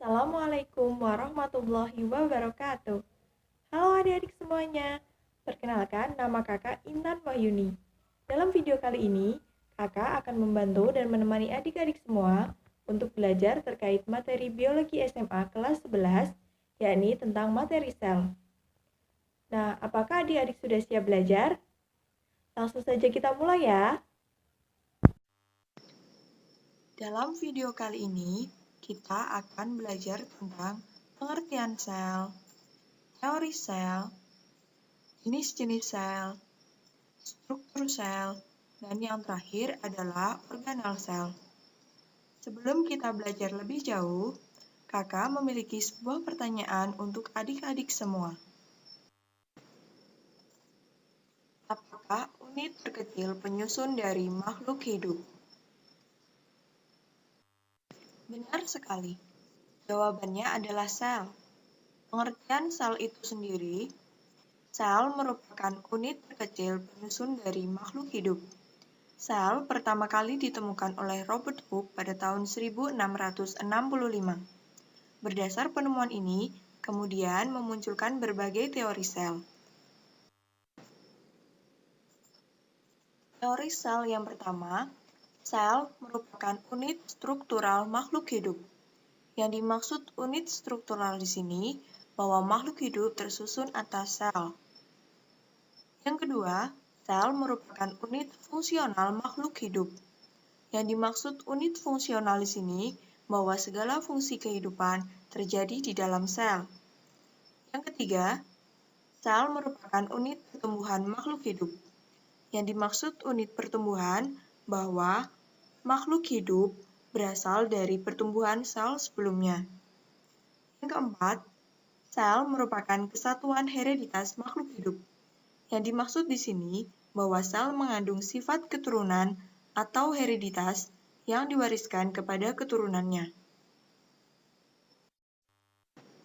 Assalamualaikum warahmatullahi wabarakatuh. Halo adik-adik semuanya. Perkenalkan, nama kakak Intan Wahyuni. Dalam video kali ini, kakak akan membantu dan menemani adik-adik semua untuk belajar terkait materi biologi SMA kelas 11, yakni tentang materi sel. Nah, apakah adik-adik sudah siap belajar? Langsung saja kita mulai ya. Dalam video kali ini, kita akan belajar tentang pengertian sel, teori sel, jenis-jenis sel, struktur sel, dan yang terakhir adalah organel sel. Sebelum kita belajar lebih jauh, kakak memiliki sebuah pertanyaan untuk adik-adik semua. Apakah unit terkecil penyusun dari makhluk hidup? Benar sekali. Jawabannya adalah sel. Pengertian sel itu sendiri, sel merupakan unit terkecil penyusun dari makhluk hidup. Sel pertama kali ditemukan oleh Robert Hooke pada tahun 1665. Berdasar penemuan ini, kemudian memunculkan berbagai teori sel. Teori sel yang pertama, sel merupakan unit struktural makhluk hidup. Yang dimaksud unit struktural di sini, bahwa makhluk hidup tersusun atas sel. Yang kedua, sel merupakan unit fungsional makhluk hidup. Yang dimaksud unit fungsional di sini, bahwa segala fungsi kehidupan terjadi di dalam sel. Yang ketiga, sel merupakan unit pertumbuhan makhluk hidup. Yang dimaksud unit pertumbuhan, bahwa makhluk hidup berasal dari pertumbuhan sel sebelumnya. Yang keempat, sel merupakan kesatuan hereditas makhluk hidup. Yang dimaksud di sini bahwa sel mengandung sifat keturunan atau hereditas yang diwariskan kepada keturunannya.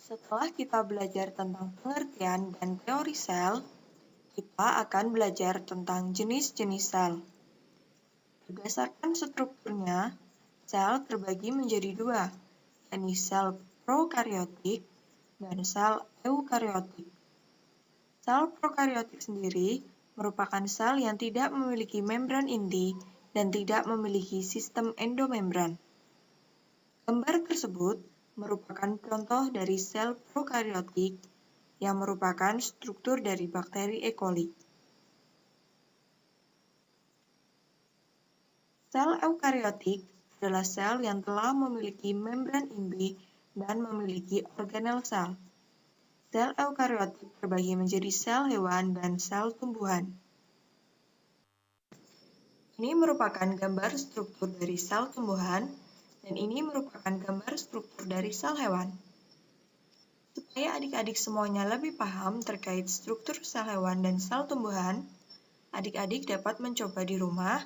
Setelah kita belajar tentang pengertian dan teori sel, kita akan belajar tentang jenis-jenis sel. Berdasarkan strukturnya, sel terbagi menjadi dua, yakni sel prokariotik dan sel eukariotik. Sel prokariotik sendiri merupakan sel yang tidak memiliki membran inti dan tidak memiliki sistem endomembran. Gambar tersebut merupakan contoh dari sel prokariotik yang merupakan struktur dari bakteri E. coli. Sel eukariotik adalah sel yang telah memiliki membran inti dan memiliki organel sel. Sel eukariotik terbagi menjadi sel hewan dan sel tumbuhan. Ini merupakan gambar struktur dari sel tumbuhan, dan ini merupakan gambar struktur dari sel hewan. Supaya adik-adik semuanya lebih paham terkait struktur sel hewan dan sel tumbuhan, adik-adik dapat mencoba di rumah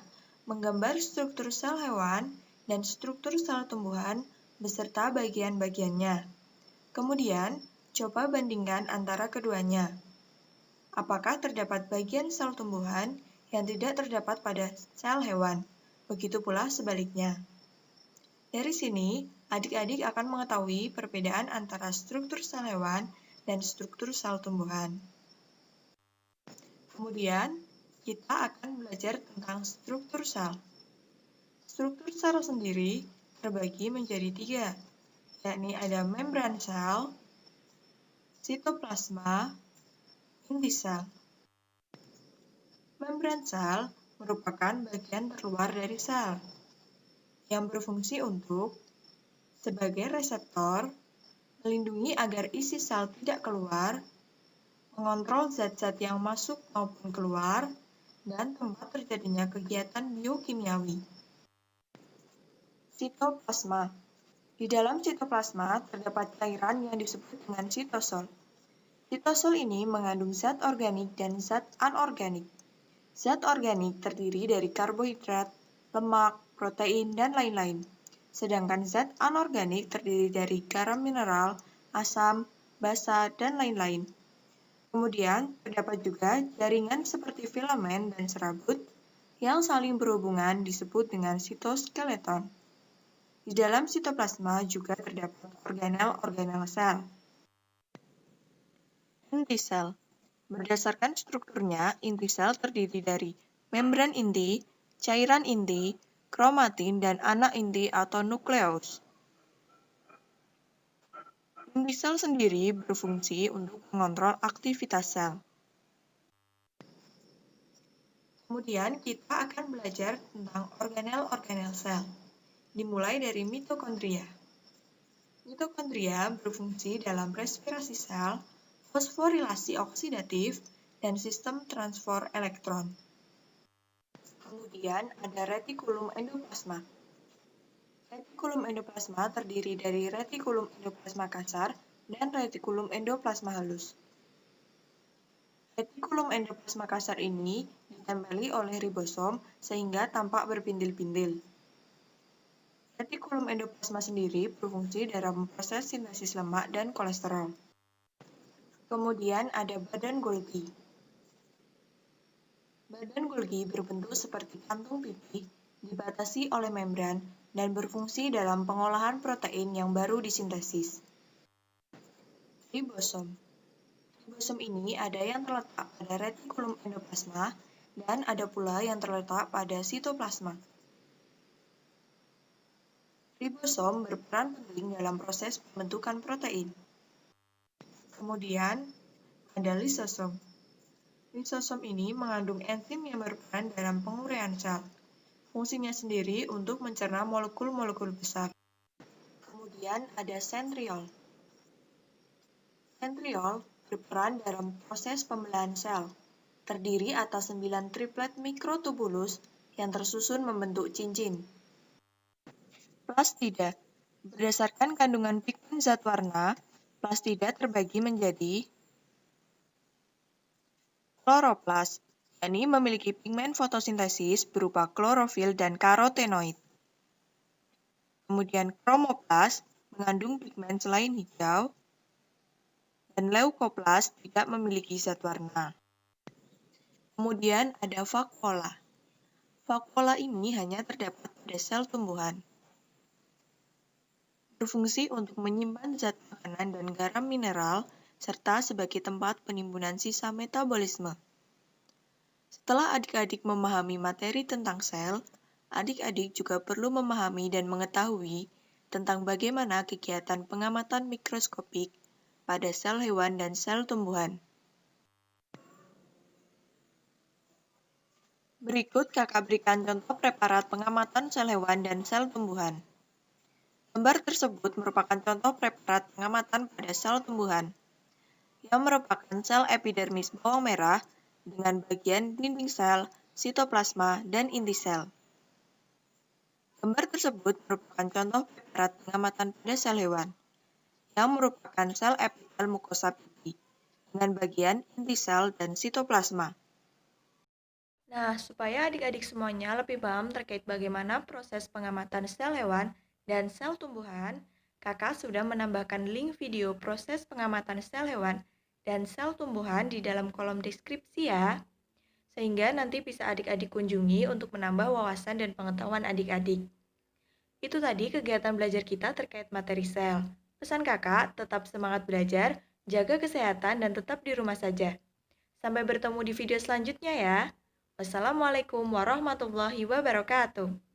menggambar struktur sel hewan dan struktur sel tumbuhan beserta bagian-bagiannya. Kemudian, coba bandingkan antara keduanya. Apakah terdapat bagian sel tumbuhan yang tidak terdapat pada sel hewan? Begitu pula sebaliknya. Dari sini, adik-adik akan mengetahui perbedaan antara struktur sel hewan dan struktur sel tumbuhan. Kemudian, kita akan belajar tentang struktur sel. Struktur sel sendiri terbagi menjadi tiga, yakni ada membran sel, sitoplasma, inti sel. Membran sel merupakan bagian terluar dari sel, yang berfungsi untuk sebagai reseptor, melindungi agar isi sel tidak keluar, mengontrol zat-zat yang masuk maupun keluar, dan tempat terjadinya kegiatan biokimiawi. Sitoplasma. Di dalam sitoplasma terdapat cairan yang disebut dengan sitosol. Sitosol ini mengandung zat organik dan zat anorganik. Zat organik terdiri dari karbohidrat, lemak, protein, dan lain-lain. Sedangkan zat anorganik terdiri dari garam mineral, asam, basa, dan lain-lain. Kemudian, terdapat juga jaringan seperti filamen dan serabut yang saling berhubungan disebut dengan sitoskeleton. Di dalam sitoplasma juga terdapat organel-organel sel. Inti sel. Berdasarkan strukturnya, inti sel terdiri dari membran inti, cairan inti, kromatin, dan anak inti atau nukleus. Inti sel sendiri berfungsi untuk mengontrol aktivitas sel. Kemudian kita akan belajar tentang organel-organel sel, dimulai dari mitokondria. Mitokondria berfungsi dalam respirasi sel, fosforilasi oksidatif, dan sistem transfer elektron. Kemudian ada retikulum endoplasma. Retikulum endoplasma terdiri dari retikulum endoplasma kasar dan retikulum endoplasma halus. Retikulum endoplasma kasar ini ditempeli oleh ribosom sehingga tampak berpindil-pindil. Retikulum endoplasma sendiri berfungsi dalam proses sintesis lemak dan kolesterol. Kemudian ada badan Golgi. Badan Golgi berbentuk seperti kantung pipih, dibatasi oleh membran, dan berfungsi dalam pengolahan protein yang baru disintesis. Ribosom. Ribosom ini ada yang terletak pada retikulum endoplasma dan ada pula yang terletak pada sitoplasma. Ribosom berperan penting dalam proses pembentukan protein. Kemudian ada lisosom. Lisosom ini mengandung enzim yang berperan dalam penguraian sel. Fungsinya sendiri untuk mencerna molekul-molekul besar. Kemudian ada sentriol. Sentriol berperan dalam proses pembelahan sel, terdiri atas 9 triplet mikrotubulus yang tersusun membentuk cincin. Plastida. Berdasarkan kandungan pigmen zat warna, plastida terbagi menjadi kloroplas, yakni memiliki pigmen fotosintesis berupa klorofil dan karotenoid. Kemudian kromoplas mengandung pigmen selain hijau, dan leukoplas tidak memiliki zat warna. Kemudian ada vakuola. Vakuola ini hanya terdapat pada sel tumbuhan. Berfungsi untuk menyimpan zat makanan dan garam mineral, serta sebagai tempat penimbunan sisa metabolisme. Setelah adik-adik memahami materi tentang sel, adik-adik juga perlu memahami dan mengetahui tentang bagaimana kegiatan pengamatan mikroskopik pada sel hewan dan sel tumbuhan. Berikut kakak berikan contoh preparat pengamatan sel hewan dan sel tumbuhan. Gambar tersebut merupakan contoh preparat pengamatan pada sel tumbuhan, yang merupakan sel epidermis bawang merah dengan bagian dinding sel, sitoplasma, dan inti sel. Gambar tersebut merupakan contoh preparat pengamatan pada sel hewan, yang merupakan sel epitel mukosa pipi, dengan bagian inti sel dan sitoplasma. Nah, supaya adik-adik semuanya lebih paham terkait bagaimana proses pengamatan sel hewan dan sel tumbuhan, kakak sudah menambahkan link video proses pengamatan sel hewan dan sel tumbuhan di dalam kolom deskripsi ya, sehingga nanti bisa adik-adik kunjungi untuk menambah wawasan dan pengetahuan adik-adik. Itu tadi kegiatan belajar kita terkait materi sel. Pesan kakak, tetap semangat belajar, jaga kesehatan, dan tetap di rumah saja. Sampai bertemu di video selanjutnya ya. Wassalamualaikum warahmatullahi wabarakatuh.